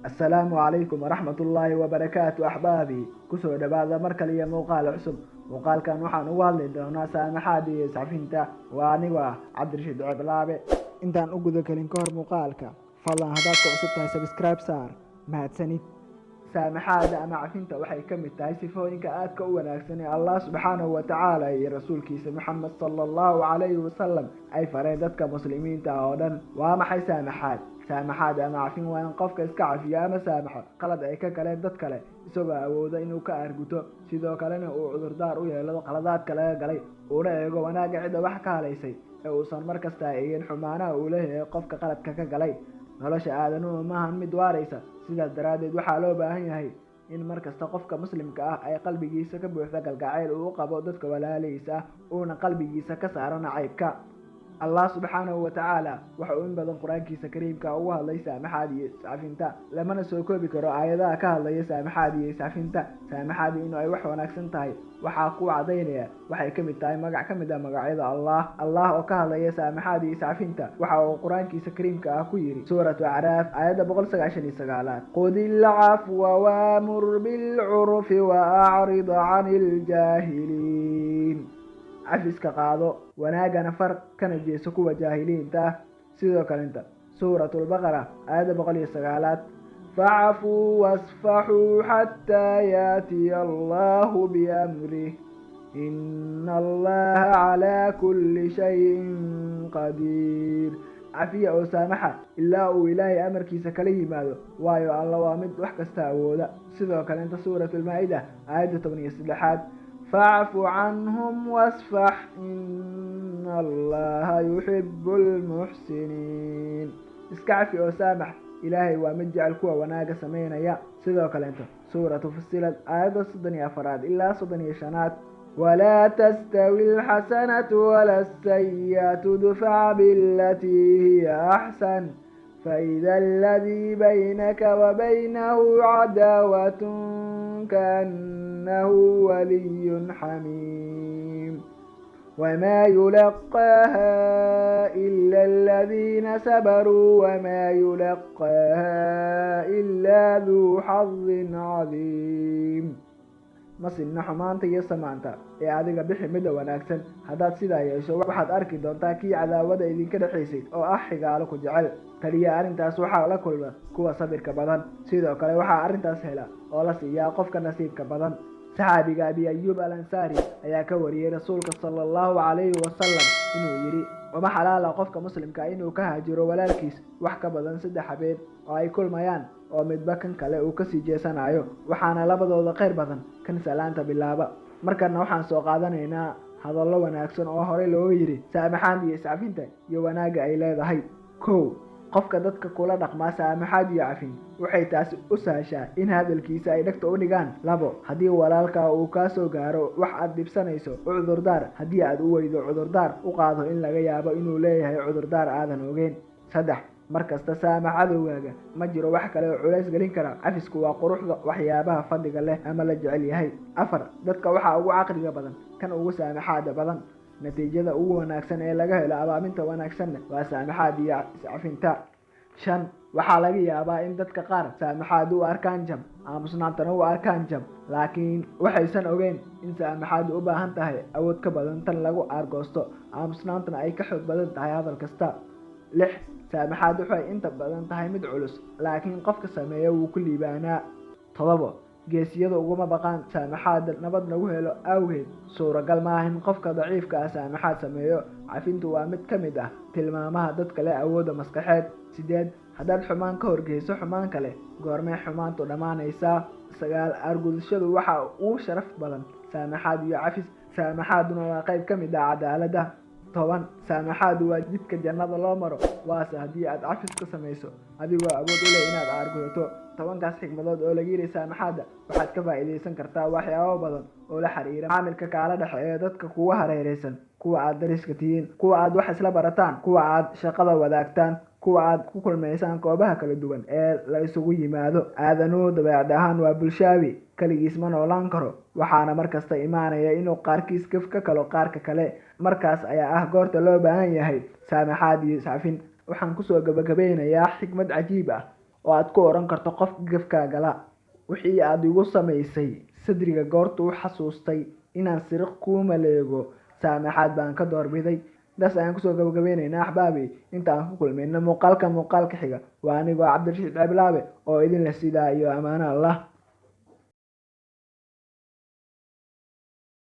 السلام عليكم ورحمة الله وبركاته أحبابي كسو دبادة مركلية موقال عصب وقال كان وحان والي دونا سامحادي سعفينتا وانيوا عبد الرشيد عبلابي انتان اقودو كلين كور مقالك فالله هداك عصبتها سبسكرايب صار مهدسني سامحادة أما عفينتا وحي كمتاي سفوينك آدك وناكسني الله سبحانه وتعالى يا رسول كيس محمد صلى الله عليه وسلم أي فريدتك مسلمين تاودن وما حي سامحاد أما عفين وين قفك iska cafiya ama saamaxo qalad ay ka galeen dad kale isagoo awooda inuu ka arguto sidoo kalena uu cudurdaar u yeelado qaladaadka laga galay uuna eego wanaaga cid wax ka haleysay ee uusan markasta eegin xumaanaha uu leeyahay qofka qaladka ka galay nolosha aadanuhu maahan mid waaraysa sidaas daraadeed waxaa loo baahan yahay in markasta qofka muslimka ah ay qalbigiisa ka buuxda galgacayl uu qabo dadka walaalihiisa uuna qalbigiisa ka saaro nacaybka الله سبحانه وتعالى وحو إن بدن قرآن كيسا كريم كأوها الله سامحادي سعفينتا لما نسوكو بكرو آيادا كهالله سامحادي سعفينتا سامحادي إنو أي وحو ناكسنتاي وحاقو عدينيا وحي كمتاي مقع كمدا مقعيدا الله وكهالله سامحادي سعفينتا وحو قرآن كيسا كريم كأكويري سورة أعراف آيادا بغل سقاشني سقالات خذ العفو وامر بالعرف وأعرض عن الجاهلين عفسك قاضو وناقنا فرق كان جيسكو وجاهلين تا سيدو كالنتا سورة البقرة آية بقلية سقالات فاعفوا واصفحوا حتى ياتي الله بأمره إن الله على كل شيء قدير عفية وسامحة إلا إلهي أمر كيسا كليه ماذا وايو الله وامد وحكستا أولا سيدو كالنتا سورة المائدة آية 8 سلاحات فاعف عنهم واصفح إن الله يحب المحسنين اسكعفي وسامح إلهي ومجعل كوا وناقة سمينا يا سيدو كالنتا سورة فصلت آيات صدني أفراد إلا صدني شنات ولا تستوي الحسنة ولا السيئة ادفع بالتي هي أحسن فإذا الذي بينك وبينه عداوة كأنه ولي حميم وما يلقاها إلا الذين صبروا وما يلقاها إلا ذو حظ عظيم masinna xumaanta iyo samaanta ee adiga bixi mid wanaagsan hadaad sidaa yeesho waxaad arki doontaa kii cadaawada idinka dhaxaysay oo ah xigaalo ku jecel taliya arintaas waxaa la kulma kuwa sabirka badan sidoo kale waxaa arintaas hela oo la siiyaa qofka nasiibka badan saxaabiga Abi Ayyub al-Ansari ayaa ka wariyay rasuulka sallallahu alayhi wasallam inuu yiri wama xalaala qofka muslimka inuu ka haajiro walaalkiis wax ka badan 3 habeen oo ay kulmayaan oo midba kan kale uu ka sii jeesanayo waxaana labadooda qeyr badan kan salaanta bilaaba markana waxaan soo qaadanaynaa hadallo wanaagsan oo hore loo yiri saamaxaan iyo iscafinta iyo wanaaga ay leedahay qofka dadka kula dhaqma saamaxaad iyo cafin waxay taasi u saashaa in hadalkiisa ay dhagto u dhigaan labo hadii walaalka uu ka soo gaaro wax aad dibsanayso cudurdaar hadii aad u weydo cudurdaar u qaado in laga yaabo inuu leeyahay cudurdaar aadan ogeyn saddex markasta saamaxadowaaga ma jiro wax kale oo culays galin kara cafisku waa quruxda waxyaabaha fadhiga leh ama la jecel yahay afar dadka waxa ugu caqliga badan kan ugu saamaxaada badan natiijada ugu wanaagsan ee laga helo abaaminta wanaagsan waa saamaxaad iyo iscafinta shan waxaa laga yaabaa in dadka qaar saamaxaad u arkaan jab aamusnaantana u arkaan jab laakiin waxaysan ogeyn in saamaxaad u baahan tahay awood ka badan tan lagu argoosto aamusnaantana ay ka xoog badan tahay hadal kasta lix saamaxaad waxay inta badan tahay mid culus laakiin qofka sameeyo wuu ku liibaanaa todobo geesiyada uguma baqaan saamaxaad nabad lagu helo awgeed suuragal ma ahin qofka daciifka ah saamaxaad sameeyo cafintu waa mid ka mid ah tilmaamaha dadka leh awoodda maskaxeed sideed haddaad xumaan ka horgeyso xumaan kale goormee xumaantu dhammaanaysaa sagaal argudashadu waxa uu sharaf badan saamaxaad iyo cafis saamaxaaduna waa qayb ka mid ah cadaaladda toban saamaxaadu waa jidka jannada loo maro waase haddii aad cafis ka samayso adigoo awood u leh inaad argudato tobankaas xigmadood oo laga yiri saamaxaada waxaad ka faa'iideysan kartaa waxyaabo badan oo la xiriira maamulka kala dhaxeeya dadka kuwa hareeraysan kuwa aad dariska tihiin kuwa aad wax isla barataan kuwa aad shaqada wadaagtaan kuwa aad ku kulmaysaan goobaha kala duwan ee la isugu yimaado aadanu dabeecad ahaan waa bulshaawi kaligiis ma noolaan karo waxaana markasta imaanaya inuu qaarkiis ka kalo qaarka kale markaas ayaa ah goorta loo baahan yahay saamaxaad iyo iscafin waxaan kusoo gabagabeynayaa xikmad cajiib ah oo aad ku oran karto qof gafkaaga la wixii aad igu samaysay sadriga goorta u xasuustay inaan siriq kuu maleego saamaxaad baan ka doorbiday. das ayaan kusoo gabagabeynaynaa axbaabi inta aan ku kulmayna muuqaalka xiga waa anigoo cabdirashiid ceblaabe oo idin la sidaa iyo amaano allah.